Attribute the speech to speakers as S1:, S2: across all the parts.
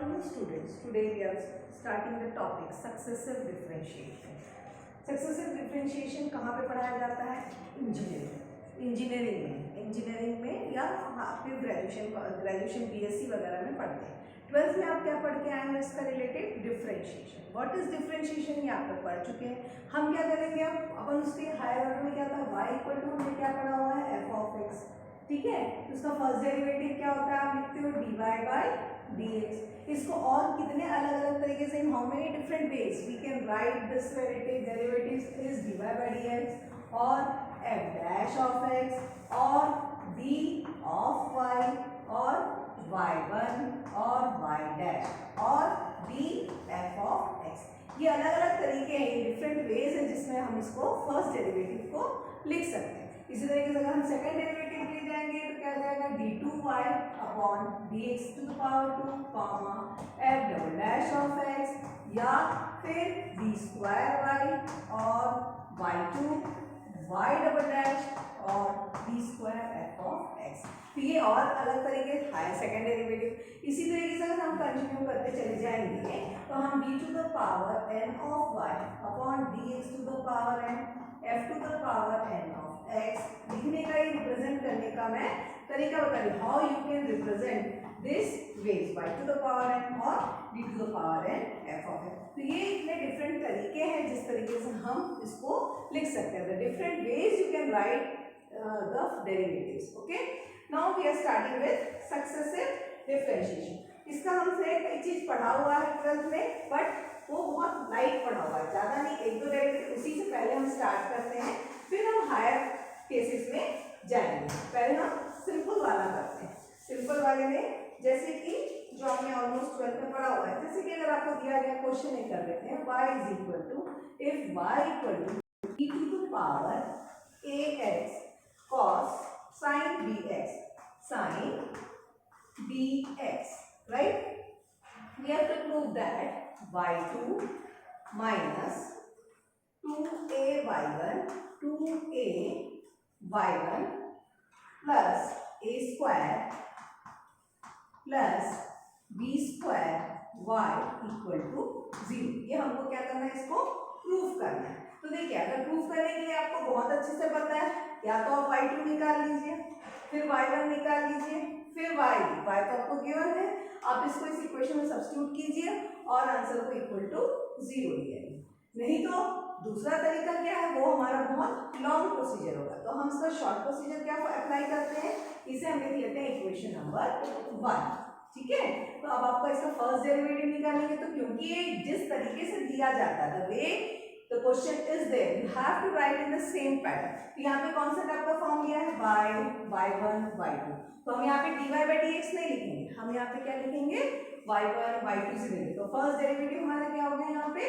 S1: afternoon students. Today we are starting the topic successive differentiation. Successive differentiation कहाँ पे पढ़ाया जाता है? इंजीनियरिंग में या आपके ग्रेजुएशन बीएससी वगैरह में पढ़ते हैं। 12th में आप क्या पढ़ के आए हैं इसका related differentiation. What is differentiation ये आप लोग पढ़ चुके हैं। हम क्या करेंगे अब अपन उसके हायर ऑर्डर में क्या था y इक्वल टू हमने क्या पढ़ा हुआ है f ऑफ x, ठीक है। तो उसका फर्स्ट डेरिवेटिव क्या होता है आप लिखते हो dy बाई dx। इसको और कितने अलग अलग तरीके से in how many different ways we can write this derivative is dy by dx और f डैश ऑफ x और d ऑफ y और y1 और y डैश और d f ऑफ x। ये अलग अलग तरीके हैं, डिफरेंट वेज हैं जिसमें हम इसको फर्स्ट डेरिवेटिव को लिख सकते हैं। इसी तरीके से अगर हम सेकंड डेरिवेटिव ले जाएंगे तो क्या आ जाएगा d2y upon dx to the power 2 comma f double dash of x या फिर d स्क्वायर y और y2 y डबल डैश और d square f of x। तो ये और अलग तरीके है सेकंड डेरिवेटिव। इसी तरीके से अगर हम कंटिन्यू करते चले जाएंगे तो हम d to the power n of y upon dx to the power n f to the power n of x लिखने का, ये रिप्रेजेंट करने का मैं तरीका बता रही हूँ। How you can represent this ways y to the power n और d to the power n f of x। तो ये इतने डिफरेंट तरीके हैं जिस तरीके से हम इसको लिख सकते हैं। The different ways you can write the derivatives. Okay, now we are starting with successive differentiation. इसका हमसे कई चीज पढ़ा हुआ है 12th में, बट वो बहुत लाइट पढ़ा हुआ है, ज्यादा नहीं, एक दो डेरिवेटिव उसी से पहले हम स्टार्ट करते हैं, फिर हम हायर केसेस में जाएंगे। पहले हम सिंपल वाला करते हैं। सिंपल वाले में जैसे कि जो हमने ऑलमोस्ट 12th में पढ़ा हुआ है, जैसे कि अगर आपको दिया गया क्वेश्चन ये कर देते हैं y is equal to if y equal to e to the power ax cos sin bx sin bx, right? We have to prove that y2 minus 2ay1 2ay1 plus a square plus b square y equal to 0। ये हमको क्या करना है, इसको proof करना है। तो देखिए अगर प्रूफ करने के लिए आपको बहुत अच्छे से पता है, या तो आप y2 निकाल लीजिए, फिर y1 निकाल लीजिए, फिर y तो आपको गिवन है, आप इसको इस इक्वेशन में सब्स्टिट्यूट कीजिए और आंसर को इक्वल टू 0 लिया। नहीं तो दूसरा तरीका क्या है, वो हमारा बहुत लॉन्ग प्रोसीजर होगा। तो हम इसका शॉर्ट प्रोसीजर क्या अप्लाई करते हैं, इसे हम लिख लेते हैं इक्वेशन नंबर 1, ठीक है। तो अब आपको इसका फर्स्ट डेरिवेटिव निकालेंगे, तो क्योंकि ये जिस तरीके से दिया जाता है, the way the question is there, you have to write in the same pattern. तो यहाँ पे कौन सा टाइप का फॉर्म लिया है, y1 y2। तो हम यहाँ पे dy बाई dx नहीं लिखेंगे, हम यहाँ पे क्या लिखेंगे y1 y2 से लेंगे। तो फर्स्ट डेरिवेटिव हमारा क्या होगा यहाँ पे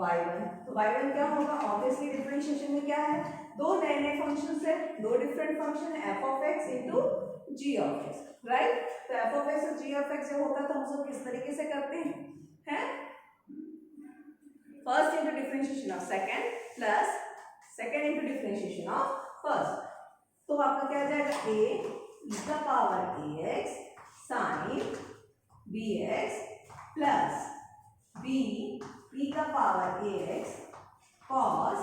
S1: y1। तो y1 क्या होगा, ऑब्वियसली डिफरेंशिएशन में क्या है, दो नए नए फंक्शंस है, दो डिफरेंट फंक्शन है, f of x into g of x, right. तो f ऑफ x और g ऑफ x जब होता है तो हम सब किस तरीके से करते हैं, first into differentiation of second plus second into differentiation of first. तो आपका क्या आ जाएगा, a e का power ax sin bx plus b e का power ax cos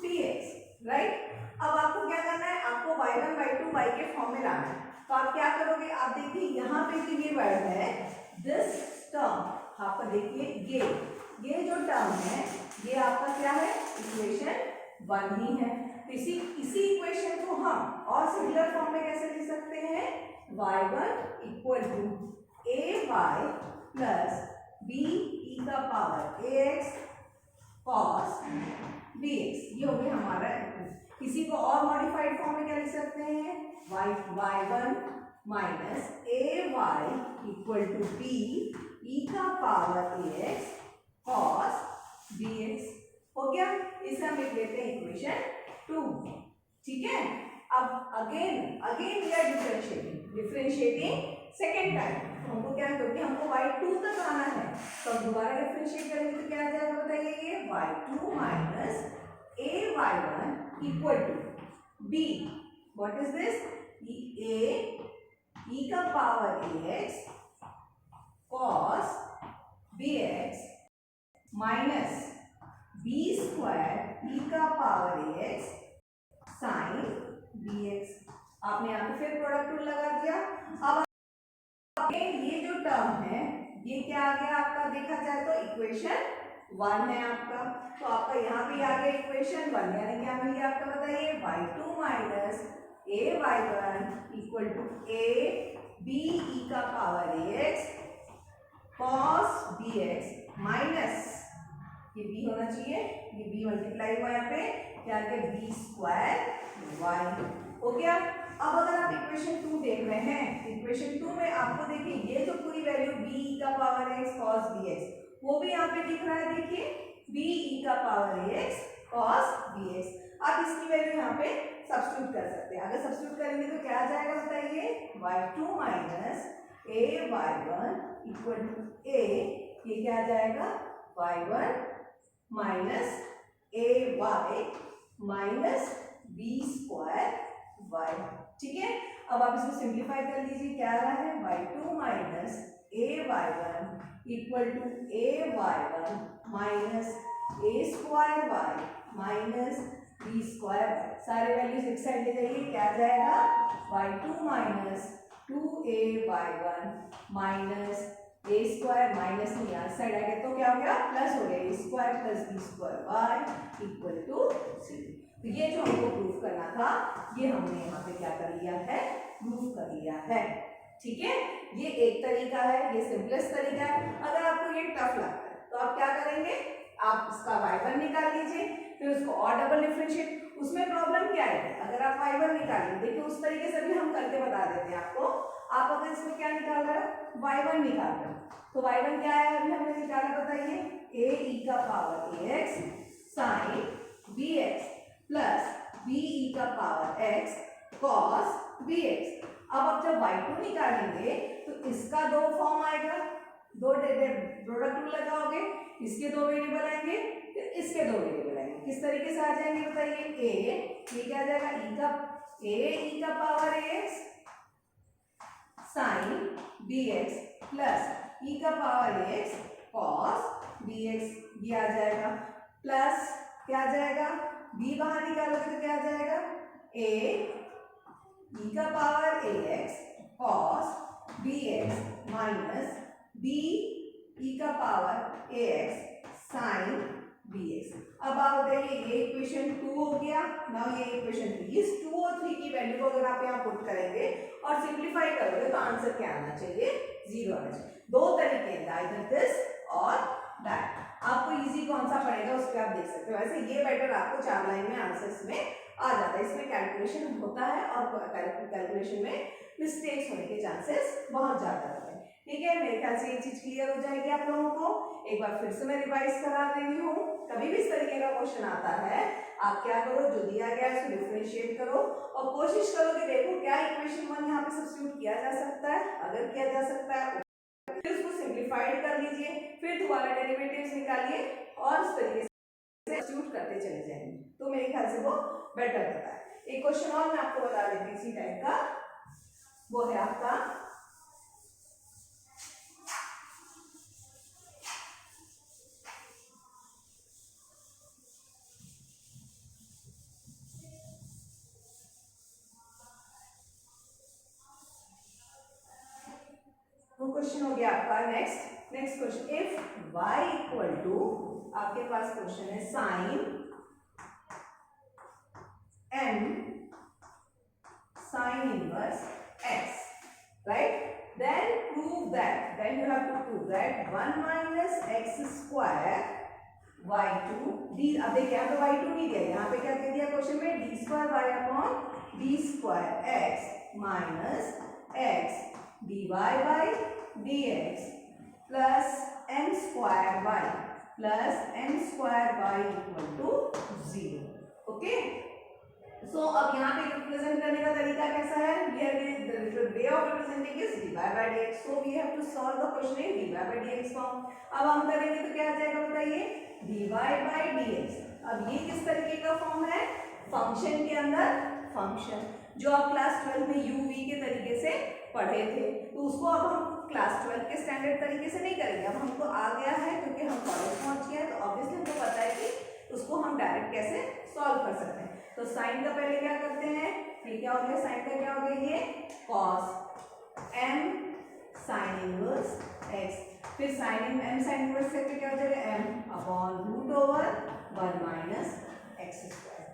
S1: bx, right. अब आपको क्या करना है, आपको y1 y2 y के फॉर्म में लाना है। तो आप क्या करोगे, आप देखिए यहाँ पे जो ये वर्ड है दिस टर्म, आपका देखिए ये जो टर्म है ये आपका क्या है, इक्वेशन 1 ही है। तो इसी इक्वेशन को हम और सिमिलर फॉर्म में कैसे लिख सकते हैं, y1 equal to a y plus b e का पावर ax cos bx, ये हो गया हमारा। इसी को और मॉडिफाइड फॉर्म में क्या लिख सकते हैं, y1 minus a y equal to b e का पावर ax cos bx, हो गया। इसे हम लिख लेते हैं इक्वेशन 2, ठीक है। अब again we are differentiating second time. हमको क्या, क्योंकि हमको y2 तक आना है, तो हम दोबारा डिफरेंशिएट करेंगे तो क्या आ जाएगा बताइए, ये y2 minus ay1 equal to b, what is this, a e का power ax cos minus b square e का power x sine b x. आपने यहाँ पे फिर प्रोडक्ट रूल लगा दिया। अब ये जो टर्म है ये क्या आ गया आपका, देखा जाए तो इक्वेशन 1 है आपका, तो आपका यहाँ भी आ गया इक्वेशन 1, यानी क्या मिल गया आपका बताइए, y2 minus a y one equal to a b e का power x cos b x minus ये b होना चाहिए, ये b मल्टीप्लाई हुआ यहाँ पे क्या आ गया बी स्क्वायर वाई हो गया। अब अगर आप इक्वेशन 2 देख रहे हैं, इक्वेशन 2 में आपको देखिए ये जो पूरी वैल्यू b e का पावर x cos bx वो भी यहाँ पे दिख रहा है, देखिए b e का पावर x cos bx। आप इसकी वैल्यू यहाँ पे सब्स्टिट्यूट कर सकते हैं। अगर सब्स्टिट्यूट करेंगे तो क्या आ जाएगा बताइए, y2 minus a y one equal to a, ये क्या आ जाएगा y1 minus a y minus b square y. ठीक है, अब आप इसको सिंप्लीफाई कर लीजिए, क्या आ रहा है y2 minus a y one equal to a y one minus a square y minus b square y. सारे वैल्यूज एक साइड ले जाइए, क्या आ जाएगा y2 minus 2a y one minus a square minus नहीं यार साइड आ गया तो क्या हो गया प्लस हो गया, a square plus b square y equal to 0। तो ये जो हमको प्रूफ करना था ये हमने यहाँ पे क्या कर लिया है, प्रूफ कर लिया है। ठीक है, ये एक तरीका है, ये सिंपलेस्ट तरीका है। अगर आपको ये टफ लगता है तो आप क्या करेंगे, आप इसका y1 निकाल लीजिए, फिर उसको और डबल डिफरेंशिएट। उसमें प्रॉब्लम क्या है, अगर आप y1 निकाल लीजिए, देखिए उस तरीके से भी हम करके बता देते हैं आपको। आप अगर इसमें क्या निकाल रहे हो, y1 निकाल रहे हो, तो y1 क्या है अभी हमने निकाला बताइए, a e का power ax sine bx plus b e का पावर x cos bx। अब आप जब y2 निकालेंगे तो इसका दो फॉर्म आएगा, दो प्रोडक्ट रूल लगाओगे, इसके दो वेरिएबल आएंगे फिर इसके दो वेरिएबल आएंगे। किस तरीके से आ जाएंगे बताइए, ये क्या आ जाएगा ई का power x sine bx plus e का पावर x cos bx, ये आ जाएगा प्लस क्या आ जाएगा b बाहर निकालोगे तो क्या आ जाएगा a e का power ax cos bx minus b e का पावर ax sin bx। अब आप बताइए ये इक्वेशन 2 हो गया, नाउ ये इक्वेशन 3। इस 2 और 3 की वैल्यू को अगर आप यहाँ पुट करेंगे और सिंप्लीफाई करोगे तो आंसर क्या आना चाहिए, 0 आना चाहिए। दो तरीके हैं, आइदर दिस और दैट। आपको इजी कौन सा पड़ेगा उस पर आप देख सकते हो। वैसे ये बेटर आपको 4 लाइन में आंसर्स में आ जाता है, इसमें कैलकुलेशन होता है और कैलकुलेशन में मिस्टेक्स होने के चांसेस बहुत ज्यादा होते हैं। ठीक है, मेरे ख्याल से ये चीज क्लियर हो जाएगी आप लोगों को। एक बार फिर से मैं रिवाइज करा रही हूँ, कभी भी इस तरीके का क्वेश्चन आता है आप क्या करो, जो दिया गया है उसको डिफरेंशिएट करो और कोशिश करो कि देखो क्या इक्वेशन 1 यहाँ पे सब्स्टिट्यूट किया जा सकता है। अगर किया जा सकता है फिर उसको सिंप्लीफाइड कर लीजिए, फिर दोबारा डेरिवेटिव्स निकालिए और उस तरीके से सब्स्टिट्यूट करते चले जाएंगे, तो मेरे ख्याल से वो बेटर रहता है। एक क्वेश्चन और मैं आपको बता देती हूँ इसी टाइप का, वो है आपका क्वेश्चन हो गया आपका next question. If y equal to, आपके पास क्वेश्चन है sine m sine inverse x, right, then prove that, then you have to prove that 1 minus x square y2 d। अब देखिए यहाँ पे y2 नहीं दिया, यहाँ पे क्या दे दिया क्वेश्चन में, d square y upon d square x minus x dy by dx plus m square y plus m square y equal to 0। Okay, so अब यहाँ पे रिप्रेजेंट करने का तरीका कैसा है, way of representing is dy by dx, so we have to solve the question in dy by dx form. अब हम करेंगे तो क्या आ जाएगा बताइए, dy by dx। अब ये किस तरीके का फॉर्म है, फंक्शन के अंदर फंक्शन, जो आप क्लास 12 में u v के तरीके से पढ़े थे, तो उसको अब हम क्लास 12 के स्टैंडर्ड तरीके से नहीं करेंगे। अब हमको आ गया है क्योंकि होके हम कॉलेज पहुंच गए हैं, तो ऑब्वियसली हमको पता है कि उसको हम डायरेक्ट कैसे सॉल्व कर सकते हैं। तो साइन का पहले क्या करते हैं, ये क्या हो गया, साइन का क्या हो गया, ये cos m sine inverse x, फिर साइन m साइन इनवर्स से क्या हो जाएगा, m upon root over 1 minus x square.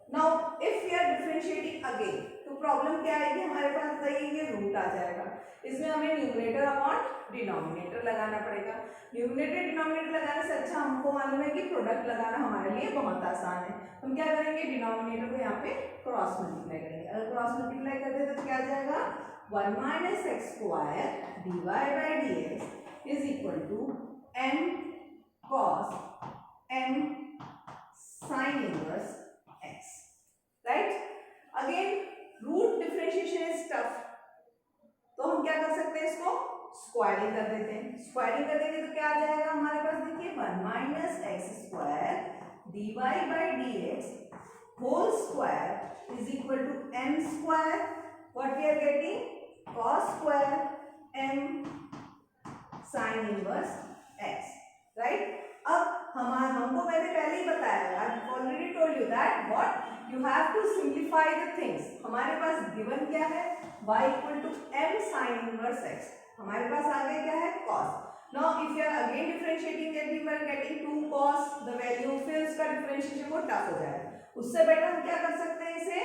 S1: Now if we are differentiating again, तो प्रॉब्लम क्या आएगी हमारे पास, बताइए, ये रूट आ जाएगा, इसमें हमें न्यूमरेटर अपॉन डिनोमिनेटर लगाना पड़ेगा। न्यूमरेटर डिनोमिनेटर लगाने से अच्छा हमको मालूम है कि प्रोडक्ट लगाना हमारे लिए बहुत आसान है। हम क्या करेंगे, डिनोमिनेटर को यहाँ पे क्रॉस मल्टीप्लाई करेंगे। अगर क्रॉस मल्टीप्लाई करते तो क्या आ जाएगा, 1 minus x square dy by dx is equal to m cos m sin inverse x, right. Again root differentiation is tough, तो हम क्या कर सकते हैं, इसको स्क्वायरिंग कर देते हैं। स्क्वायरिंग कर देंगे तो क्या आ जाएगा हमारे पास, देखिए 1 minus x square dy by dx whole square is equal to m square, what we are getting, cos square m sin inverse x, right. अब हमको मैंने पहले ही बताया, I already told you that what you have to simplify the things. हमारे पास given क्या है, y equal to m sin inverse x, हमारे पास आगे क्या है, cos। Now if you are again differentiating, then we are getting 2 cos the value, फिर उसका डिफरेंशिएशन वो टफ हो जाएगा। उससे बेटर हम क्या कर सकते हैं, इसे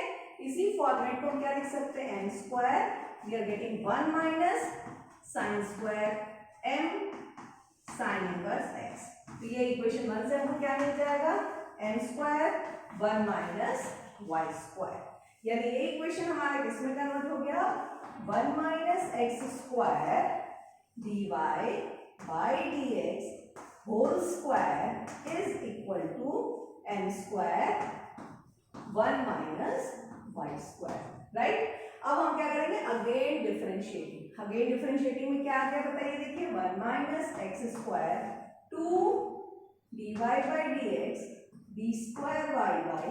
S1: इसी फॉर्मेट को हम क्या लिख सकते हैं, m square, we are getting 1 minus sine square m sine inverse x। तो ये इक्वेशन 1 से हमको क्या मिल जाएगा, m square 1 minus y square, यानी ये इक्वेशन हमारा किसमें कन्वर्ट हो गया, 1 minus x square dy by dx whole square is equal to m square 1 minus y square, right. अब हम क्या करेंगे, अगेन डिफरेंशिएटिंग। अगेन डिफरेंशिएटिंग में क्या आ गया बताइए, देखिए 1 minus x square 2 dy by dx d square y by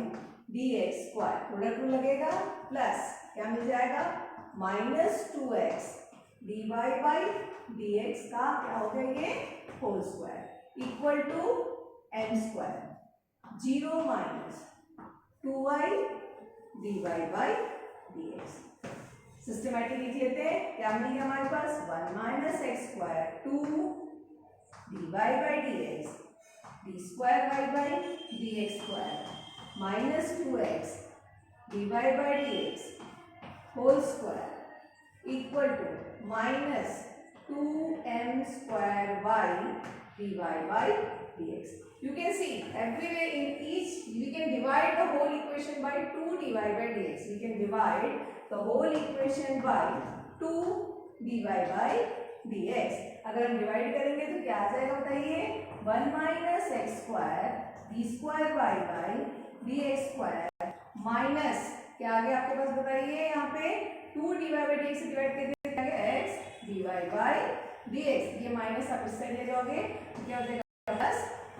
S1: dx square, product में लगेगा, प्लस क्या मिल जाएगा, minus 2x dy by dx का क्या हो गया, ये whole square equal to m square 0 minus 2y dy by dx। Systematic लिख लेते हैं, क्या मिल गया हमारे पास, 1 minus x square 2 dy by dx d square y by dx square minus 2x dy by dx whole square equal to minus 2m square y dy by dx। You can see everywhere in each we can divide the whole equation by 2 dy by dx. We can divide the whole equation by 2 dy by dx। अगर हम divide करेंगे तो क्या आ जाएगा बताइए, 1 minus x square d square y by d x square minus क्या आ गया आपके पास बताइए, यहाँ पे 2 dy by dx से डिवाइड करके क्या आ गया, x dy by dx। ये माइनस आप इस साइड ले जाओगे तो क्या हो जाएगा, plus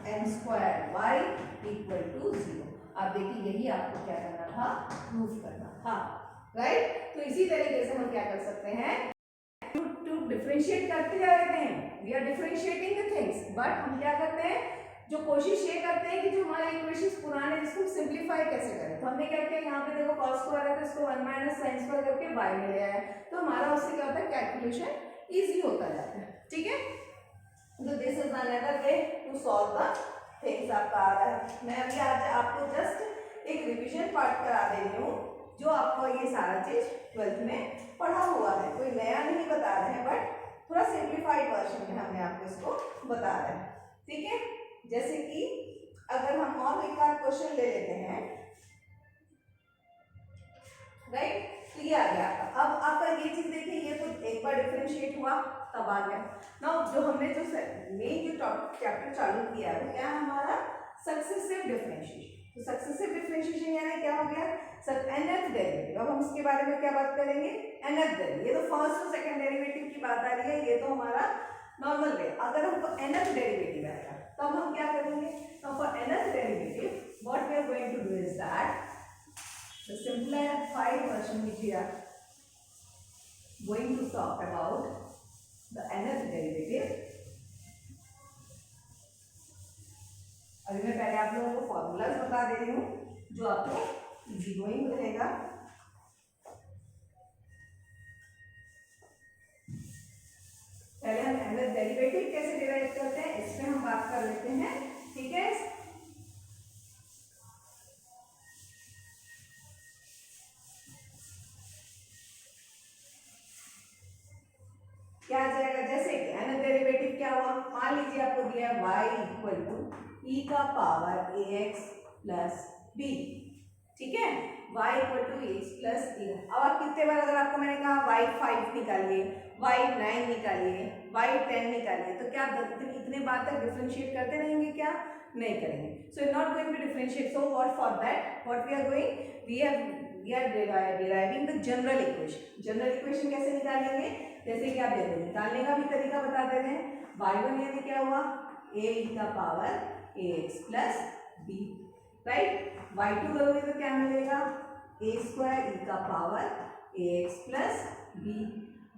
S1: m square y equal to 0। आप देखिए यही आपको क्या करना था, प्रूफ करना था, राइट। तो इसी तरीके से हम क्या कर सकते हैं, टू डिफरेंशिएट करते जा रहे हैं, we are differentiating the things, but हम क्या करते हैं, जो कोशिश ये करते हैं कि जो हमारे इक्वेशंस पुराने जिसको सिंप्लीफाई कैसे करें। तो हमने क्या किया, यहाँ पे देखो cos स्क्वायर है तो इसको 1 माइनस साइन स्क्वायर करके y में ले आया, तो हमारा उससे क्या होता है, कैलकुलेशन इजी होता जाता है, ठीक है। तो this is another way to solve the things आपका आ रहा है। मैं अभी आज आपको जस्ट एक रिवीजन पार्ट करा दे रही हूँ, जो आपको ये सारा चीज 12th में पढ़ा हुआ है, कोई नया नहीं बता रहे हैं, बट थोड़ा सिंप्लीफाइड वर्जन में हमने आपको इसको बता रहे हैं, ठीक है। जैसे कि अगर हम और एक आध क्वेश्चन ले लेते हैं, राइट, तो ये आ गया आपका। अब आपका ये चीज देखिए, ये तो एक बार डिफरेंशिएट हुआ तब आ गया ना, जो हमने जो मेन जो चैप्टर चालू किया है वो क्या है हमारा, सक्सेसिव डिफरेंशिएशन। तो सक्सेसिव डिफरेंशिएशन यानी क्या हो गया, nth डेरिवेटिव। अब हम इसके बारे में क्या बात करेंगे, nth डेरिवेटिव। ये तो फर्स्ट और सेकंड डेरिवेटिव की बात आ रही है, ये तो हमारा नॉर्मल वे। अगर हमको nth डेरिवेटिव आएगा तब हम क्या करेंगे, तो for nth derivative what we are going to do is that the simplified version which we are going to talk about, the nth derivative दे रही हूँ जो आपको इजी गोइंग रहेगा। पहले हम nth डेरिवेटिव कैसे डिराइव करते हैं इस पे हम बात कर लेते हैं, ठीक है। क्या आ जाएगा, जैसे कि nth डेरिवेटिव क्या हुआ, मान लीजिए आपको दिया है y इक्वल टू e का पावर ax प्लस b, ठीक है, y equal to ax plus b। अब आप कितने बार, अगर आपको मैंने कहा y 5 निकालिए, y 9 निकालिए, y 10 निकालिए, तो क्या इतने बार तक डिफरेंशिएट करते रहेंगे, क्या नहीं करेंगे। So not going to differentiate, so what for that what we are going, we are deriving the general equation. General equation कैसे निकालेंगे, जैसे कि आप देखो निकालने का भी तरीका बता दे रहे हैं। y1 यानी क्या हुआ, a का power ax plus b, right. y2 करोगे तो क्या मिलेगा, a स्क्वायर e का power ax plus b।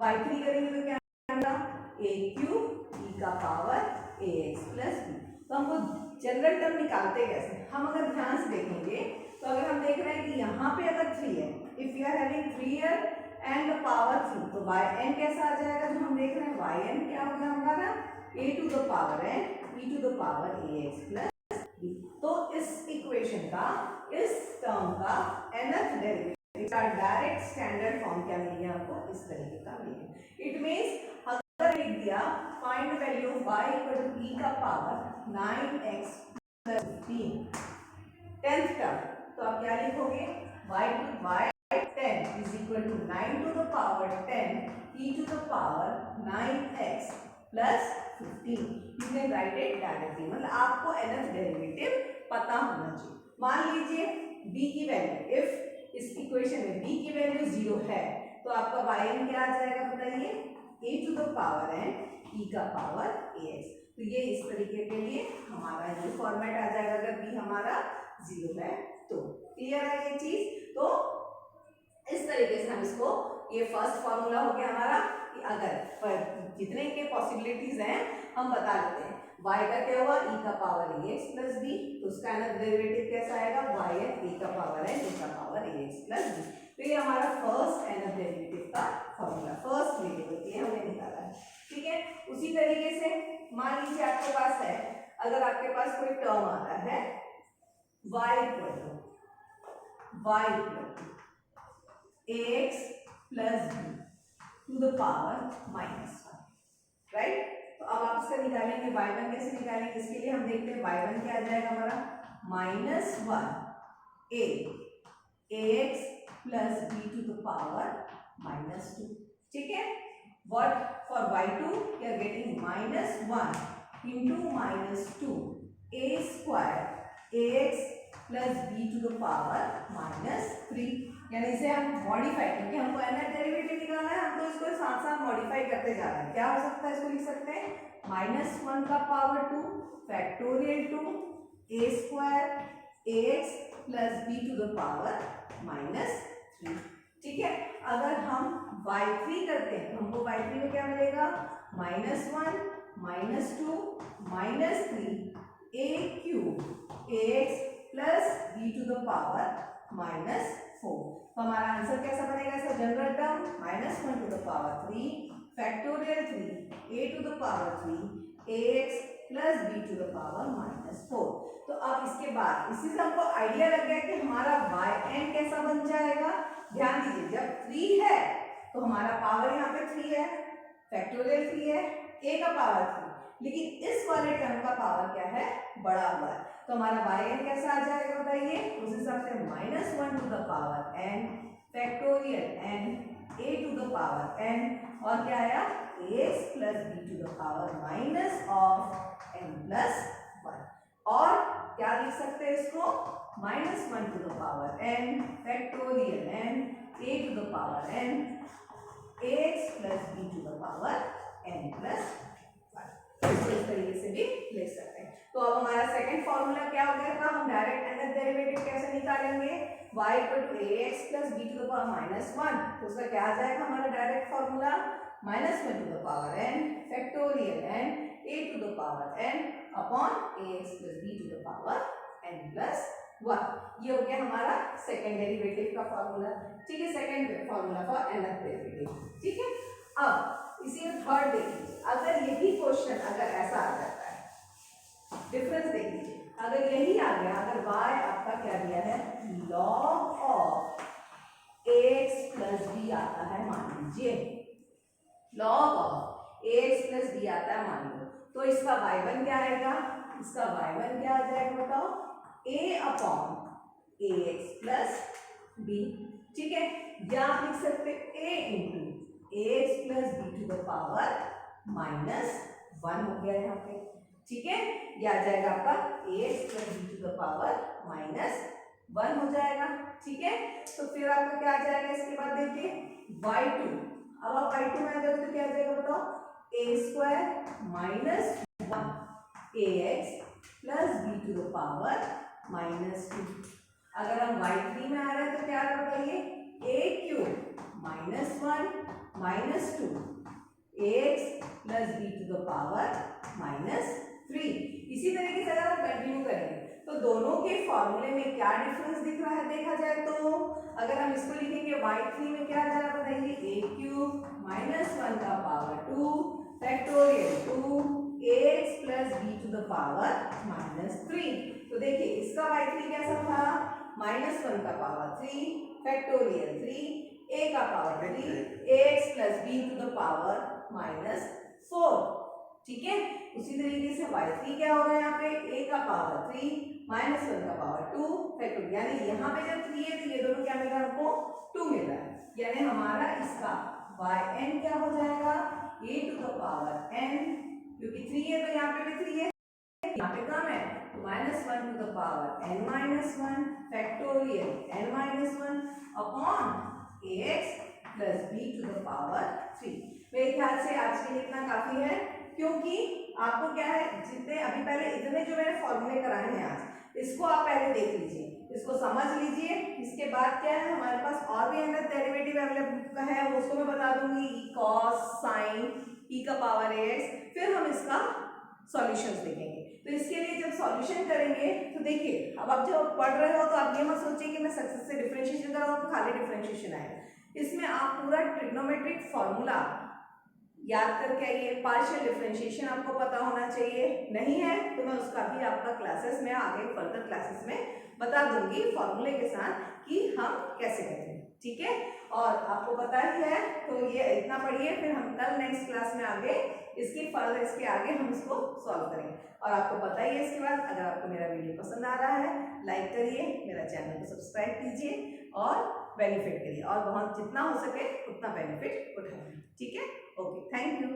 S1: y3 करेंगे तो क्या मिलेगा, a क्यूब e का पावर ax प्लस b। तो हमको जनरल टर्म निकालते कैसे, हम अगर ध्यान से देखेंगे तो अगर हम देख रहे हैं कि यहाँ पे अगर 3 है, if you are having 3 here and the power 3, तो yn कैसा आ जाएगा, जो हम देख रहे हैं yn क्या होगा हमारा, a to the power n e to the power ax plus b। तो इस इक्वेशन का, इस टर्म का nth डेरिवेटिव का डायरेक्ट स्टैंडर्ड फॉर्म क्या मिल गया हमको, इस तरीके का मिल गया। इट मींस अगर लिख दिया find value of y equal to e का power 9x plus 15 10th term, तो आप क्या लिखोगे, y 10 is equal to 9 to the power 10 e to the power 9x plus 15। You can write it directly, मतलब आपको nth डेरिवेटिव पता होना चाहिए। मान लीजिए b की वैल्यू, इफ इस इक्वेशन में b की वैल्यू 0 है तो आपका yn क्या आ जाएगा बताइए, a to the power n e का पावर ax। तो ये इस तरीके के लिए हमारा ये फॉर्मेट आ जाएगा अगर b हमारा 0 है तो। क्लियर है ये चीज, तो इस तरीके से हम इसको, ये फर्स्ट फॉर्मूला हो गया हमारा कि अगर जितने के पॉसिबिलिटीज हैं हम बता देते हैं। y का क्या हुआ, e का पावर ax प्लस b, तो उसका डेरिवेटिव कैसा आएगा, yn e का पावर n e का पावर ax प्लस b। तो ये हमारा फर्स्ट nth डेरिवेटिव का फॉर्मूला, फर्स्ट वेरिएबल ये हमने निकाला है, ठीक है। उसी तरीके से मान लीजिए आपके पास है, अगर आपके पास कोई टर्म आता है y equal to ax plus b to the power -1, right. तो अब आप इसका निकालेंगे y1 कैसे निकालेंगे, इसके लिए हम देखते हैं y1 क्या आ जाएगा हमारा, -1 ax plus b to the power -2, ठीक है। What for y2 we are getting -1 into -2 a square ax plus b to the power -3, यानी इसे हम मॉडिफाई, क्योंकि हमको nth डेरिवेटिव निकालना है, हम तो इसको साथ साथ मॉडिफाई करते जा रहे हैं। क्या हो सकता है, इसको लिख सकते हैं -1 का power 2 factorial 2 a square ax plus b to the power -3, ठीक है। अगर हम y3 करते हैं तो हमको y3 में क्या मिलेगा, -1 -2 -3 a cube ax plus b to the power -4। तो हमारा आंसर कैसा बनेगा, इसका general term -1 to the power 3 factorial 3 a to the power 3 ax plus b to the power -4। तो अब इसके बाद इसी से हमको आइडिया लग गया कि हमारा yn कैसा बन जाएगा। ध्यान दीजिए, जब 3 है तो हमारा पावर यहाँ पे 3 है, फैक्टोरियल 3 है, a का पावर 3, लेकिन इस वाले टर्म का पावर क्या है, बड़ा हुआ है, तो हमारा yn कैसा आ जाएगा बताइए, उस हिसाब से -1 to the power n factorial n a to the power n, और क्या आया ax plus b to the power minus of n plus 1, और क्या लिख सकते हैं इसको, -1 to the power n factorial n a to the power n ax plus b to the power n plus 1, इस तरीके से भी लिख सकते हैं। तो अब हमारा सेकंड फॉर्मूला क्या हो गया था, हम डायरेक्ट nth डेरिवेटिव कैसे निकालेंगे, y equal to ax plus b to the power -1, तो उसका क्या आ जाएगा हमारा direct formula, -1 to the power n factorial n a to the power n upon ax plus b to the power n plus 1। ये हो गया हमारा सेकेंड डेरिवेटिव का फॉर्मूला। ठीक है, second formula for nth derivative. ठीक है, अब इसी में थर्ड देख लीजिए, अगर यही क्वेश्चन अगर ऐसा आ जाता है, डिफरेंस देख लीजिए, अगर यही आ गया, अगर y आपका क्या दिया है, log of ax plus b आता है, मान लीजिए log of ax plus b आता है मान लो, तो इसका y1 क्या आएगा, इसका y1 क्या आ जाएगा बताओ, a upon ax plus b। ठीक है, या आप लिख सकते a into ax plus b to the power -1 हो गया यहाँ पे। ठीक है, ये आ जाएगा आपका ax plus b to the power -1 हो जाएगा। ठीक है, तो फिर आपका क्या आ जाएगा, इसके बाद देखिए y2, अब आप y2 में आ जाओगे तो क्या आ जाएगा बताओ, a square minus 1 ax plus b to the power -2। अगर हम y3 में आ रहे हैं तो क्या बताइए, a cube -1 -2 ax plus b to the power -3। इसी तरीके से अगर हम कंटिन्यू करेंगे तो दोनों के फॉर्मूले में क्या डिफरेंस दिख रहा है देखा जाए तो, अगर हम इसको लिखेंगे y3 में क्या आ जा रहा बताइए, a क्यूब -1 का power 2 factorial 2 ax plus b to the power -3। तो देखिए इसका y3 कैसा था, -1 का पावर 3 फैक्टोरियल 3 a का power 3 ax plus b to the power -4। ठीक है, उसी तरीके से y3 क्या हो रहा है यहाँ पे, a का पावर 3 -1 का पावर 2 फैक्टोरियल, यानी यहाँ पे जब 3 है तो ये दोनों क्या मिल रहा है हमको, 2 मिल रहा है, यानी हमारा इसका yn क्या हो जाएगा, a to the power n, क्योंकि 3 है तो यहाँ पे भी 3 है, यहाँ पे कम है तो -1 to the power n-1 factorial n-1 upon ax plus b to the power 3। मेरे ख्याल से आज के लिए इतना काफी है, क्योंकि आपको क्या है, जितने अभी पहले इतने जो मैंने फॉर्मूले कराए हैं आज, इसको आप पहले देख लीजिए, इसको समझ लीजिए। इसके बाद क्या है, हमारे पास और भी अंदर डेरिवेटिव अवेलेबल है, उसको मैं बता दूंगी, cos sin e का पावर ax, फिर हम इसका सॉल्यूशंस देखेंगे। तो इसके लिए जब सॉल्यूशन करेंगे तो देखिए, अब आप जब पढ़ रहे हो तो आप ये मत सोचिए कि मैं सक्सेस से डिफरेंशिएशन कर रहा हूँ तो खाली डिफरेंशिएशन आएगा, इसमें आप पूरा ट्रिग्नोमेट्रिक फॉर्मूला याद करके आइए, पार्शियल डिफरेंशिएशन आपको पता होना चाहिए, नहीं है तो मैं उसका भी आपका क्लासेस में आगे फर्दर क्लासेस में बता दूंगी फॉर्मूले के साथ कि हम कैसे करेंगे। ठीक है, और आपको पता ही है तो ये इतना पढ़िए, फिर हम कल नेक्स्ट क्लास में आगे इसके आगे हम इसको सॉल्व करेंगे। और आपको पता ही है इसके बाद, अगर आपको मेरा वीडियो पसंद आ रहा है लाइक करिए, मेरा चैनल को सब्सक्राइब कीजिए और बेनिफिट करिए, और बहुत जितना हो सके उतना बेनिफिट उठाइए। ठीक है, ओके, थैंक यू।